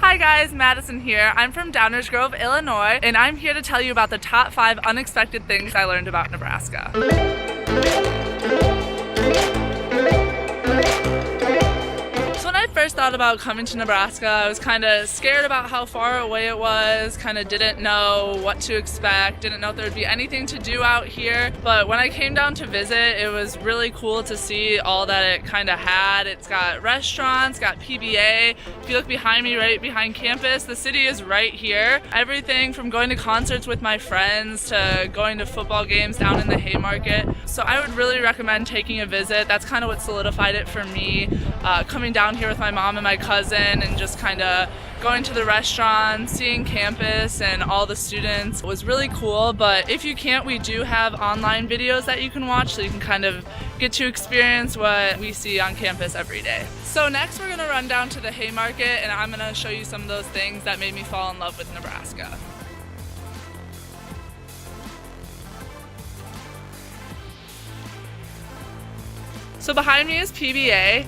Hi guys, Madison here. I'm from Downers Grove, Illinois, and I'm here to tell you about the top 5 unexpected things I learned about Nebraska. When I first thought about coming to Nebraska, I was kind of scared about how far away it was, kind of didn't know what to expect, didn't know if there would be anything to do out here. But when I came down to visit, it was really cool to see all that it kind of had. It's got restaurants, got PBA. If you look behind me, right behind campus, the city is right here. Everything from going to concerts with my friends to going to football games down in the Haymarket. So I would really recommend taking a visit. That's kind of what solidified it for me. Coming down here with my mom and my cousin and just kind of going to the restaurant, seeing campus and all the students was really cool. But if you can't, we do have online videos that you can watch so you can kind of get to experience what we see on campus every day. So next we're going to run down to the Haymarket and I'm going to show you some of those things that made me fall in love with Nebraska. So behind me is PBA.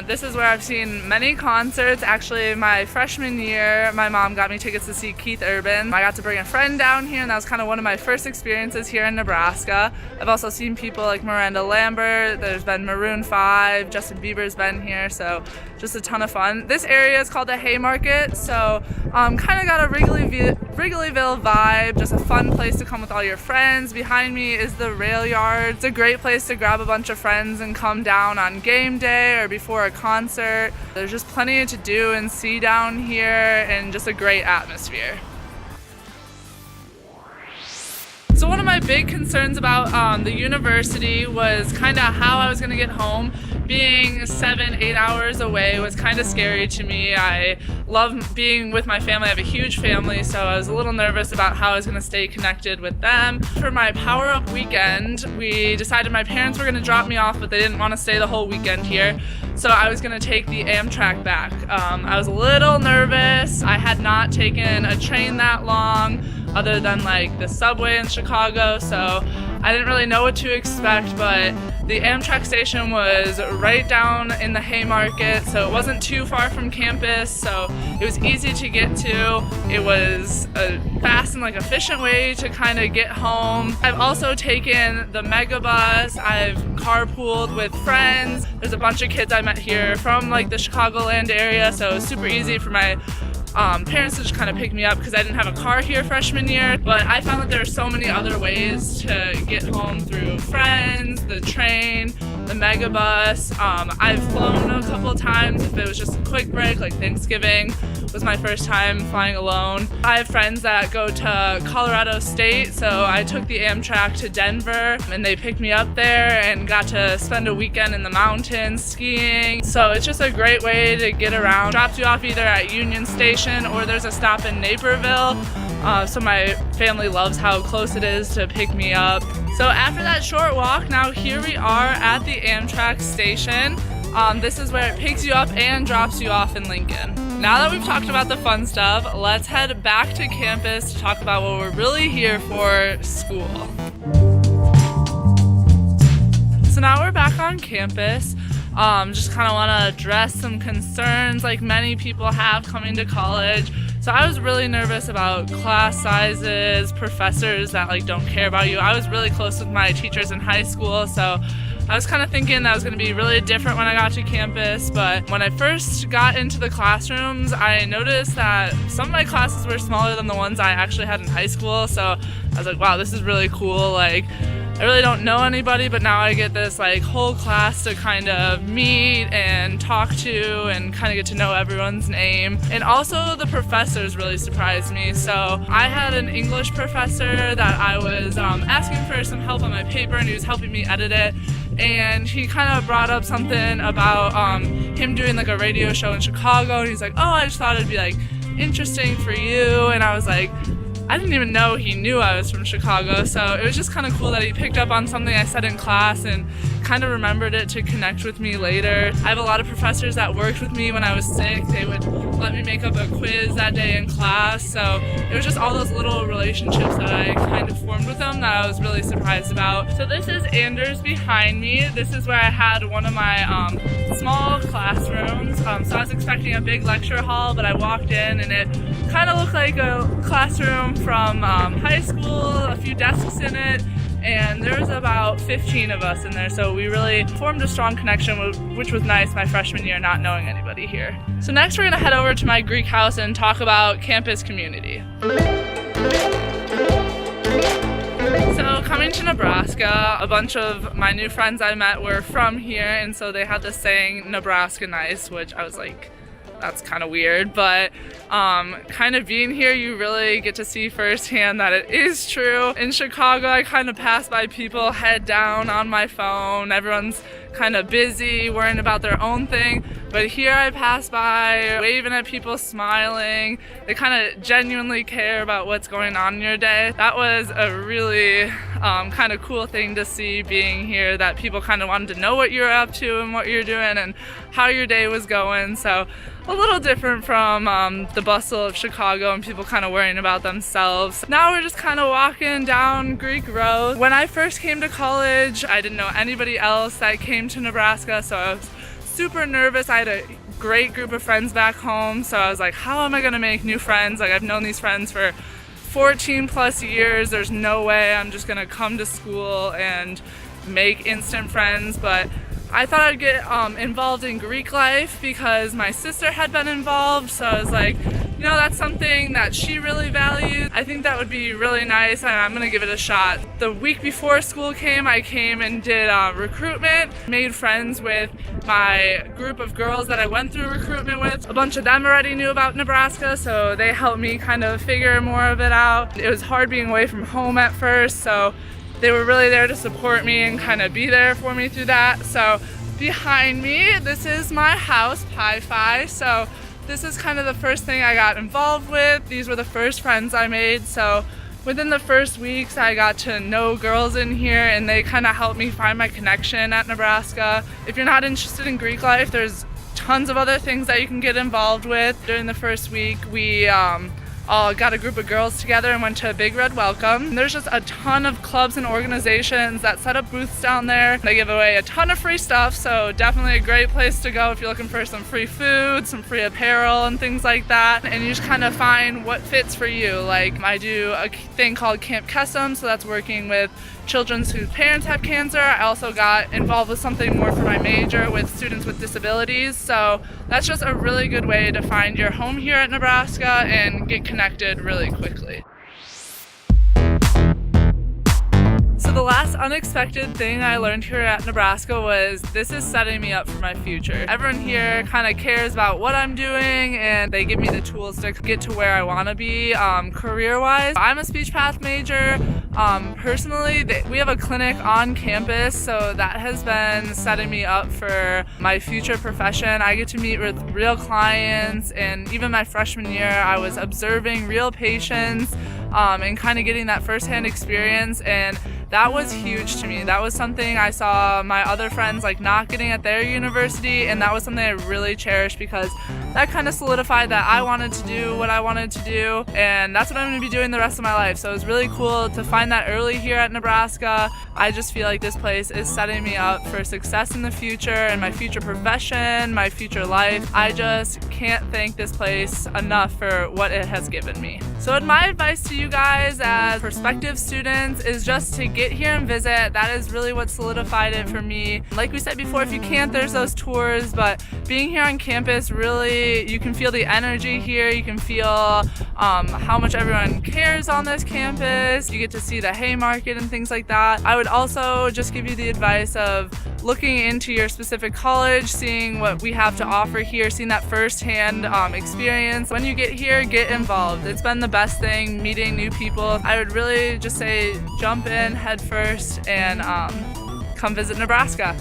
This is where I've seen many concerts. Actually, my freshman year, my mom got me tickets to see Keith Urban. I got to bring a friend down here, and that was kind of one of my first experiences here in Nebraska. I've also seen people like Miranda Lambert. There's been Maroon 5. Justin Bieber's been here, so just a ton of fun. This area is called the Haymarket, so kind of got a Wrigleyville vibe, just a fun place to come with all your friends. Behind me is the rail yard. It's a great place to grab a bunch of friends and come down on game day or before a concert. There's just plenty to do and see down here and just a great atmosphere. So one of my big concerns about the university was kind of how I was going to get home. Being 7-8 hours away was kind of scary to me. I love being with my family. I have a huge family, so I was a little nervous about how I was going to stay connected with them. For my Power Up weekend, we decided my parents were going to drop me off, but they didn't want to stay the whole weekend here. So I was going to take the Amtrak back. I was a little nervous. I had not taken a train that long, other than like the subway in Chicago, so I didn't really know what to expect, but the Amtrak station was right down in the Haymarket, so it wasn't too far from campus, so it was easy to get to. It was a fast and efficient way to kind of get home. I've also taken the Megabus. I've carpooled with friends. There's a bunch of kids I met here from the Chicagoland area, so it was super easy for my parents to just kind of pick me up because I didn't have a car here freshman year. But I found that there are so many other ways to get home through friends, the train, the Megabus. I've flown a couple times if it was just a quick break, like Thanksgiving was my first time flying alone. I have friends that go to Colorado State, so I took the Amtrak to Denver and they picked me up there and got to spend a weekend in the mountains skiing. So it's just a great way to get around. Drops you off either at Union Station or there's a stop in Naperville. So my family loves how close it is to pick me up. So after that short walk, now here we are at the Amtrak station. This is where it picks you up and drops you off in Lincoln. Now that we've talked about the fun stuff, let's head back to campus to talk about what we're really here for, school. So now we're back on campus. Just kind of want to address some concerns like many people have coming to college. So I was really nervous about class sizes, professors that don't care about you. I was really close with my teachers in high school, so I was kind of thinking that was going to be really different when I got to campus. But when I first got into the classrooms, I noticed that some of my classes were smaller than the ones I actually had in high school. So I was like, wow, this is really cool. I really don't know anybody, but now I get this whole class to kind of meet and talk to and kind of get to know everyone's name. And also the professors really surprised me. So I had an English professor that I was asking for some help on my paper and he was helping me edit it. And he kind of brought up something about him doing a radio show in Chicago. And he's like, oh, I just thought it'd be interesting for you. And I was like, I didn't even know he knew I was from Chicago, so it was just kind of cool that he picked up on something I said in class and kind of remembered it to connect with me later. I have a lot of professors that worked with me when I was sick. They would let me make up a quiz that day in class, so it was just all those little relationships that I kind of formed with them that I was really surprised about. So this is Anders behind me. This is where I had one of my small classrooms. So I was expecting a big lecture hall, but I walked in and it kind of looked like a classroom from high school, a few desks in it, and there was about 15 of us in there, so we really formed a strong connection, which was nice my freshman year, not knowing anybody here. So next we're going to head over to my Greek house and talk about campus community. So coming to Nebraska, a bunch of my new friends I met were from here, and so they had this saying, Nebraska nice, which I was like, that's kind of weird, but kind of being here, you really get to see firsthand that it is true. In Chicago, I kind of pass by people head down on my phone. Everyone's kind of busy, worrying about their own thing. But here I pass by, waving at people, smiling. They kind of genuinely care about what's going on in your day. That was a really kind of cool thing to see being here, that people kind of wanted to know what you're up to and what you're doing and how your day was going. So a little different from the bustle of Chicago and people kind of worrying about themselves. Now we're just kind of walking down Greek Road. When I first came to college, I didn't know anybody else that came to Nebraska, so I was super nervous. I had a great group of friends back home, so I was like, how am I gonna make new friends? Like, I've known these friends for 14 plus years. There's no way I'm just gonna come to school and make instant friends, but I thought I'd get involved in Greek life because my sister had been involved, so I was like, you know, that's something that she really values. I think that would be really nice, and I'm gonna give it a shot. The week before school came, I came and did recruitment, made friends with my group of girls that I went through recruitment with. A bunch of them already knew about Nebraska, so they helped me kind of figure more of it out. It was hard being away from home at first, so they were really there to support me and kind of be there for me through that. So behind me, this is my house, Pi Phi. So this is kind of the first thing I got involved with. These were the first friends I made. So within the first weeks, I got to know girls in here, and they kind of helped me find my connection at Nebraska. If you're not interested in Greek life, there's tons of other things that you can get involved with. During the first week, we all got a group of girls together and went to a Big Red Welcome. There's just a ton of clubs and organizations that set up booths down there. They give away a ton of free stuff, so definitely a great place to go if you're looking for some free food, some free apparel and things like that. And you just kind of find what fits for you. Like, I do a thing called Camp Kesem, so that's working with children whose parents have cancer. I also got involved with something more for my major with students with disabilities. So that's just a really good way to find your home here at Nebraska and get connected really quickly. So the last unexpected thing I learned here at Nebraska was this is setting me up for my future. Everyone here kind of cares about what I'm doing, and they give me the tools to get to where I want to be career-wise. I'm a speech path major. Personally, we have a clinic on campus, so that has been setting me up for my future profession. I get to meet with real clients, and even my freshman year, I was observing real patients and kind of getting that firsthand experience, and that was huge to me. That was something I saw my other friends like not getting at their university, and that was something I really cherished because that kind of solidified that I wanted to do what I wanted to do, and that's what I'm going to be doing the rest of my life. So it was really cool to find that early here at Nebraska. I just feel like this place is setting me up for success in the future and my future profession, my future life. I just can't thank this place enough for what it has given me. So my advice to you guys as prospective students is just to get here and visit. That is really what solidified it for me. Like we said before, if you can't, there's those tours, but being here on campus, really, you can feel the energy here. You can feel how much everyone cares on this campus. You get to see the Haymarket and things like that. I would also just give you the advice of looking into your specific college, seeing what we have to offer here, seeing that firsthand experience. When you get here, get involved. It's been the best thing, meeting new people. I would really just say jump in head first and come visit Nebraska.